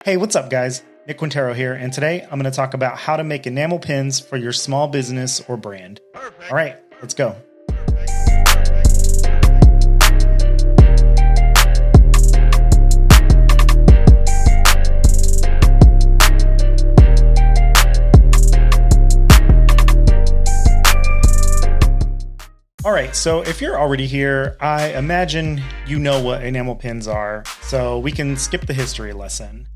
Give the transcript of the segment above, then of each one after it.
Hey, what's up, guys? Nick Quintero here, and today I'm going to talk about how to make enamel pins for your small business or brand. Perfect. All right, let's go. All right, so if you're already here, I imagine you know what enamel pins are, so we can skip the history lesson.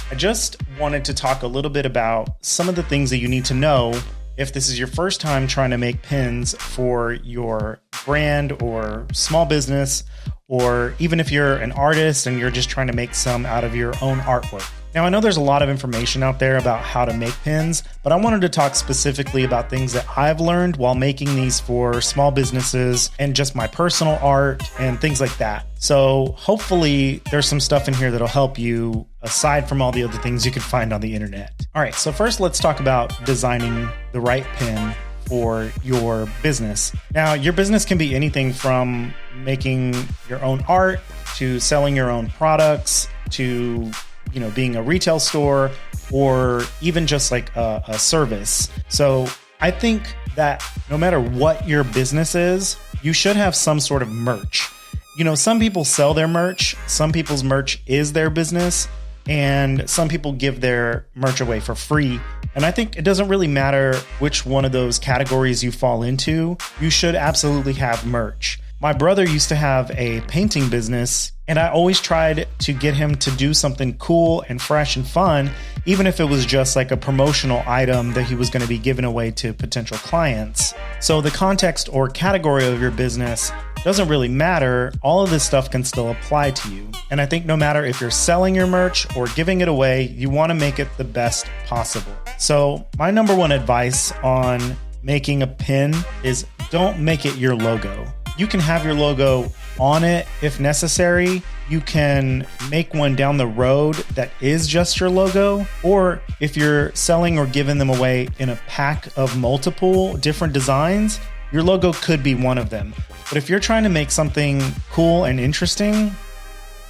I just wanted to talk a little bit about some of the things that you need to know if this is your first time trying to make pins for your brand or small business, or even if you're an artist and you're just trying to make some out of your own artwork. Now, I know there's a lot of information out there about how to make pins, but I wanted to talk specifically about things that I've learned while making these for small businesses and just my personal art and things like that. So hopefully there's some stuff in here that'll help you aside from all the other things you can find on the internet. All right, so first let's talk about designing the right pin for your business. Now, your business can be anything from making your own art to selling your own products to being a retail store or even just like a service. So I think that no matter what your business is, you should have some sort of merch. Some people sell their merch, some people's merch is their business, and some people give their merch away for free. And I think it doesn't really matter which one of those categories you fall into, you should absolutely have merch. My brother used to have a painting business, and I always tried to get him to do something cool and fresh and fun, even if it was just like a promotional item that he was going to be giving away to potential clients. So the context or category of your business doesn't really matter. All of this stuff can still apply to you. And I think no matter if you're selling your merch or giving it away, you want to make it the best possible. So my number one advice on making a pin is don't make it your logo. You can have your logo on it if necessary. You can make one down the road that is just your logo. Or if you're selling or giving them away in a pack of multiple different designs, your logo could be one of them. But if you're trying to make something cool and interesting,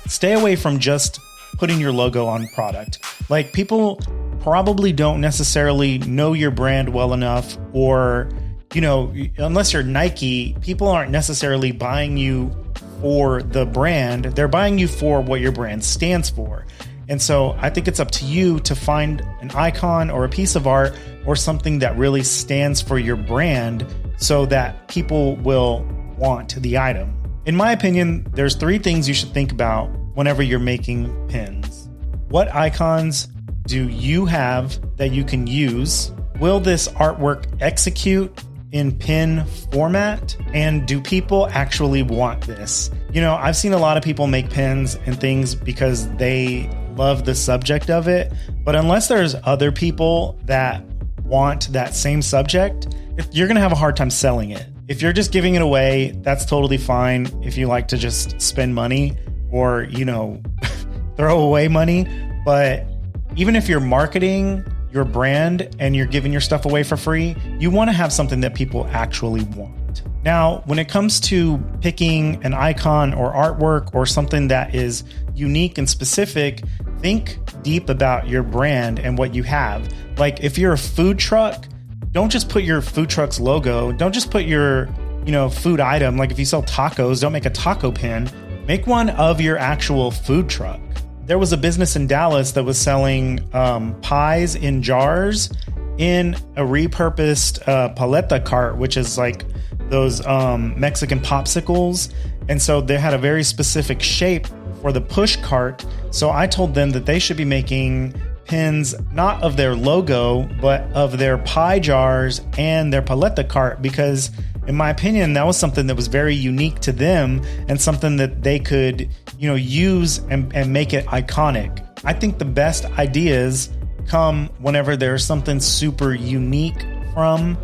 stay away from just putting your logo on product. Like, people probably don't necessarily know your brand well enough, or unless you're Nike, people aren't necessarily buying you for the brand. They're buying you for what your brand stands for. And so I think it's up to you to find an icon or a piece of art or something that really stands for your brand so that people will want the item. In my opinion, there's 3 things you should think about whenever you're making pins. What icons do you have that you can use? Will this artwork execute in pin format? And do people actually want this? I've seen a lot of people make pins and things because they love the subject of it. But unless there's other people that want that same subject, you're going to have a hard time selling it. If you're just giving it away, that's totally fine. If you like to just spend money or, throw away money. But even if you're marketing your brand and you're giving your stuff away for free, you want to have something that people actually want. Now, when it comes to picking an icon or artwork or something that is unique and specific, think deep about your brand and what you have. Like, if you're a food truck, don't just put your food truck's logo. Don't just put your, food item. Like, if you sell tacos, don't make a taco pin. Make one of your actual food truck. There was a business in Dallas that was selling pies in jars in a repurposed paleta cart, which is like those Mexican popsicles. And so they had a very specific shape for the push cart. So I told them that they should be making pins not of their logo, but of their pie jars and their paleta cart, because in my opinion, that was something that was very unique to them and something that they could, use and make it iconic. I think the best ideas come whenever there's something super unique from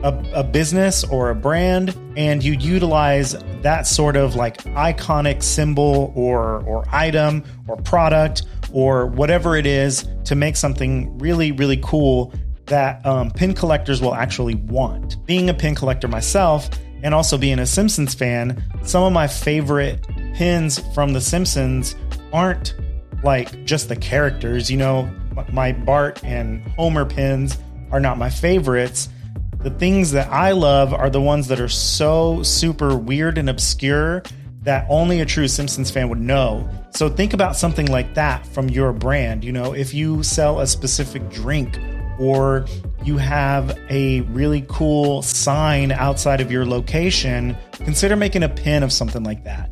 a business or a brand, and you utilize that sort of like iconic symbol or item or product or whatever it is to make something really, really cool that pin collectors will actually want. Being a pin collector myself and also being a Simpsons fan, some of my favorite pins from The Simpsons aren't like just the characters. You know, my Bart and Homer pins are not my favorites. The things that I love are the ones that are so super weird and obscure that only a true Simpsons fan would know. So think about something like that from your brand. You know, if you sell a specific drink, or you have a really cool sign outside of your location, consider making a pin of something like that.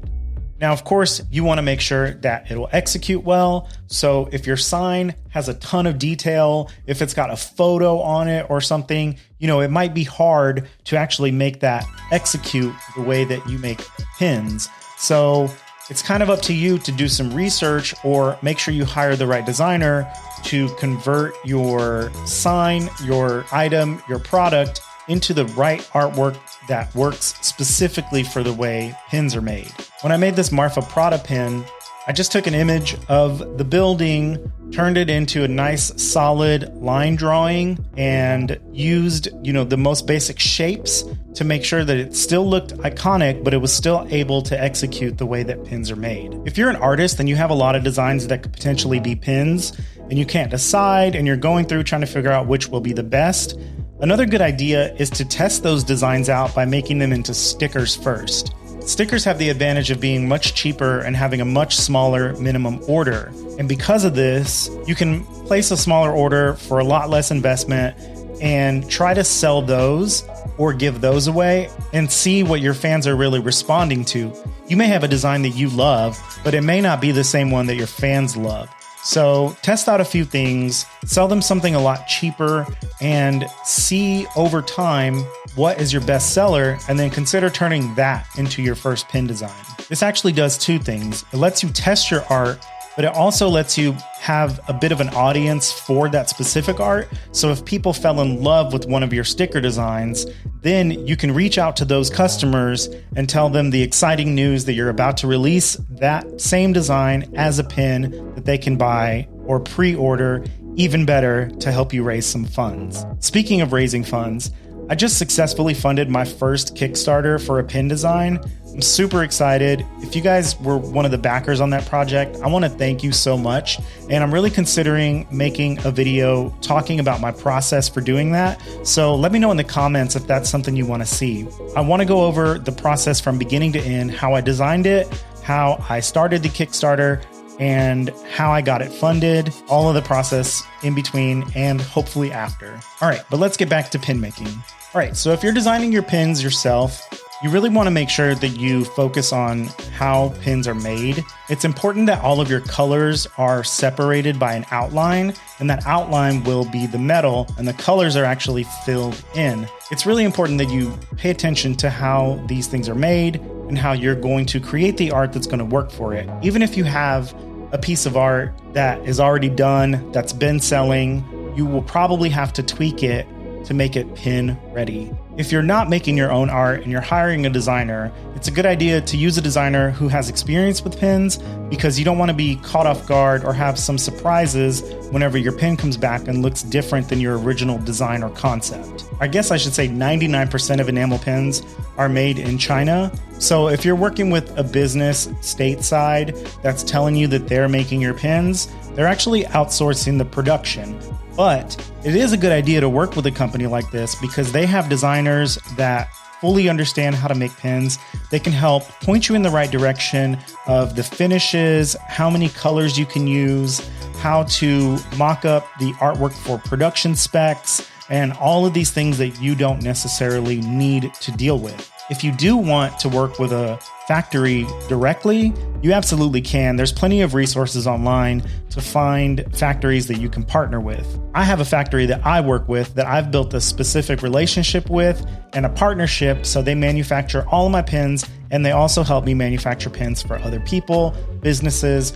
Now, of course, you want to make sure that it'll execute well. So if your sign has a ton of detail, if it's got a photo on it or something, you know, it might be hard to actually make that execute the way that you make pins. So it's kind of up to you to do some research or make sure you hire the right designer to convert your sign, your item, your product into the right artwork that works specifically for the way pins are made. When I made this Marfa Prada pin, I just took an image of the building, turned it into a nice solid line drawing, and used, you know, the most basic shapes to make sure that it still looked iconic, but it was still able to execute the way that pins are made. If you're an artist and you have a lot of designs that could potentially be pins and you can't decide and you're going through trying to figure out which will be the best, another good idea is to test those designs out by making them into stickers first. Stickers have the advantage of being much cheaper and having a much smaller minimum order. And because of this, you can place a smaller order for a lot less investment and try to sell those or give those away and see what your fans are really responding to. You may have a design that you love, but it may not be the same one that your fans love. So test out a few things, sell them something a lot cheaper, and see over time what is your best seller, and then consider turning that into your first pin design. This actually does two things. It lets you test your art, but it also lets you have a bit of an audience for that specific art. So if people fell in love with one of your sticker designs, then you can reach out to those customers and tell them the exciting news that you're about to release that same design as a pin that they can buy or pre-order, even better, to help you raise some funds. Speaking of raising funds, I just successfully funded my first Kickstarter for a pin design. I'm super excited. If you guys were one of the backers on that project, I want to thank you so much. And I'm really considering making a video talking about my process for doing that. So let me know in the comments if that's something you want to see. I want to go over the process from beginning to end, how I designed it, how I started the Kickstarter, and how I got it funded, all of the process in between and hopefully after. All right, but let's get back to pin making. All right, so if you're designing your pins yourself, you really want to make sure that you focus on how pins are made. It's important that all of your colors are separated by an outline, and that outline will be the metal, and the colors are actually filled in. It's really important that you pay attention to how these things are made and how you're going to create the art that's going to work for it. Even if you have a piece of art that is already done, that's been selling, you will probably have to tweak it to make it pin ready. If you're not making your own art and you're hiring a designer, it's a good idea to use a designer who has experience with pins, because you don't want to be caught off guard or have some surprises whenever your pin comes back and looks different than your original design or concept. I guess I should say 99% of enamel pins are made in China. So if you're working with a business stateside that's telling you that they're making your pins, they're actually outsourcing the production. But it is a good idea to work with a company like this because they have designers that fully understand how to make pins. They can help point you in the right direction of the finishes, how many colors you can use, how to mock up the artwork for production specs, and all of these things that you don't necessarily need to deal with. If you do want to work with a factory directly, you absolutely can. There's plenty of resources online to find factories that you can partner with. I have a factory that I work with that I've built a specific relationship with and a partnership, so they manufacture all of my pins, and they also help me manufacture pins for other people, businesses,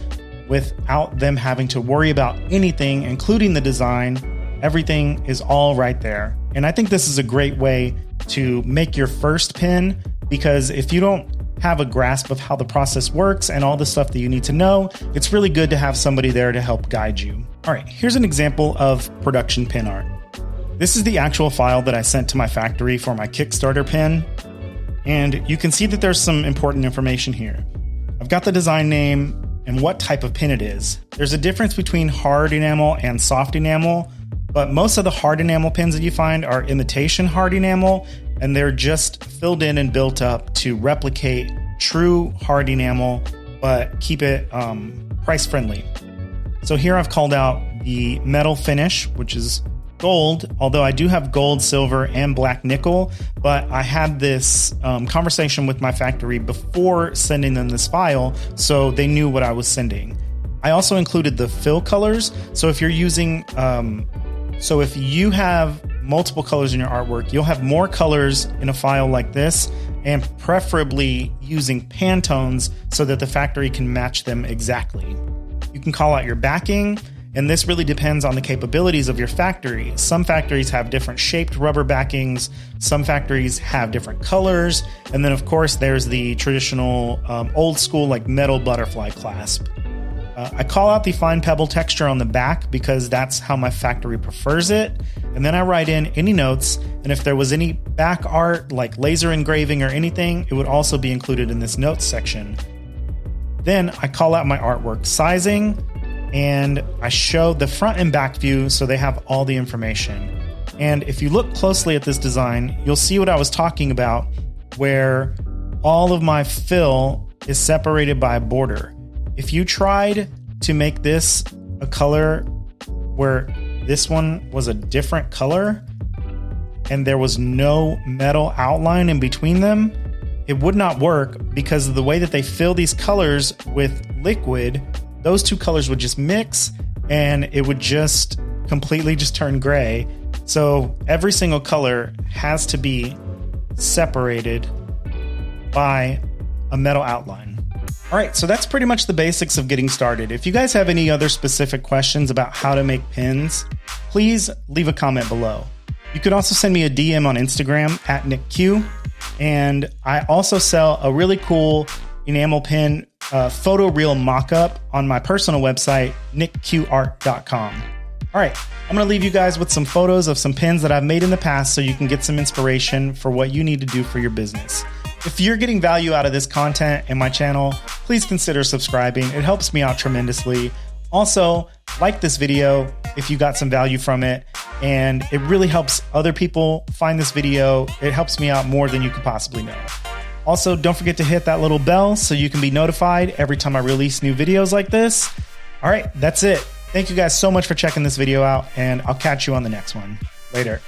without them having to worry about anything, including the design. Everything is all right there. And I think this is a great way to make your first pin, because if you don't have a grasp of how the process works and all the stuff that you need to know, it's really good to have somebody there to help guide you. All right, here's an example of production pin art. This is the actual file that I sent to my factory for my Kickstarter pin. And you can see that there's some important information here. I've got the design name, and what type of pin it is. There's a difference between hard enamel and soft enamel, but most of the hard enamel pins that you find are imitation hard enamel, and they're just filled in and built up to replicate true hard enamel, but keep it price friendly. So here I've called out the metal finish, which is gold, although I do have gold, silver, and black nickel, but I had this conversation with my factory before sending them this file, so they knew what I was sending. I also included the fill colors, so if you're using, if you have multiple colors in your artwork, you'll have more colors in a file like this, and preferably using Pantones so that the factory can match them exactly. You can call out your backing, and this really depends on the capabilities of your factory. Some factories have different shaped rubber backings, some factories have different colors, and then of course there's the traditional old school like metal butterfly clasp. I call out the fine pebble texture on the back because that's how my factory prefers it, and then I write in any notes, and if there was any back art like laser engraving or anything, it would also be included in this notes section. Then I call out my artwork sizing, and I show the front and back view so they have all the information. And if you look closely at this design, you'll see what I was talking about, where all of my fill is separated by a border. If you tried to make this a color where this one was a different color and there was no metal outline in between them, it would not work because of the way that they fill these colors with liquid. Those two colors would just mix and it would just completely just turn gray. So every single color has to be separated by a metal outline. All right, so that's pretty much the basics of getting started. If you guys have any other specific questions about how to make pins, please leave a comment below. You could also send me a DM on Instagram at NickQ. And I also sell a really cool enamel pin photoreal mock-up on my personal website, nickqart.com. All right, I'm going to leave you guys with some photos of some pins that I've made in the past so you can get some inspiration for what you need to do for your business. If you're getting value out of this content and my channel, please consider subscribing. It helps me out tremendously. Also, like this video if you got some value from it, and it really helps other people find this video. It helps me out more than you could possibly know. Also, don't forget to hit that little bell so you can be notified every time I release new videos like this. All right, that's it. Thank you guys so much for checking this video out, and I'll catch you on the next one. Later.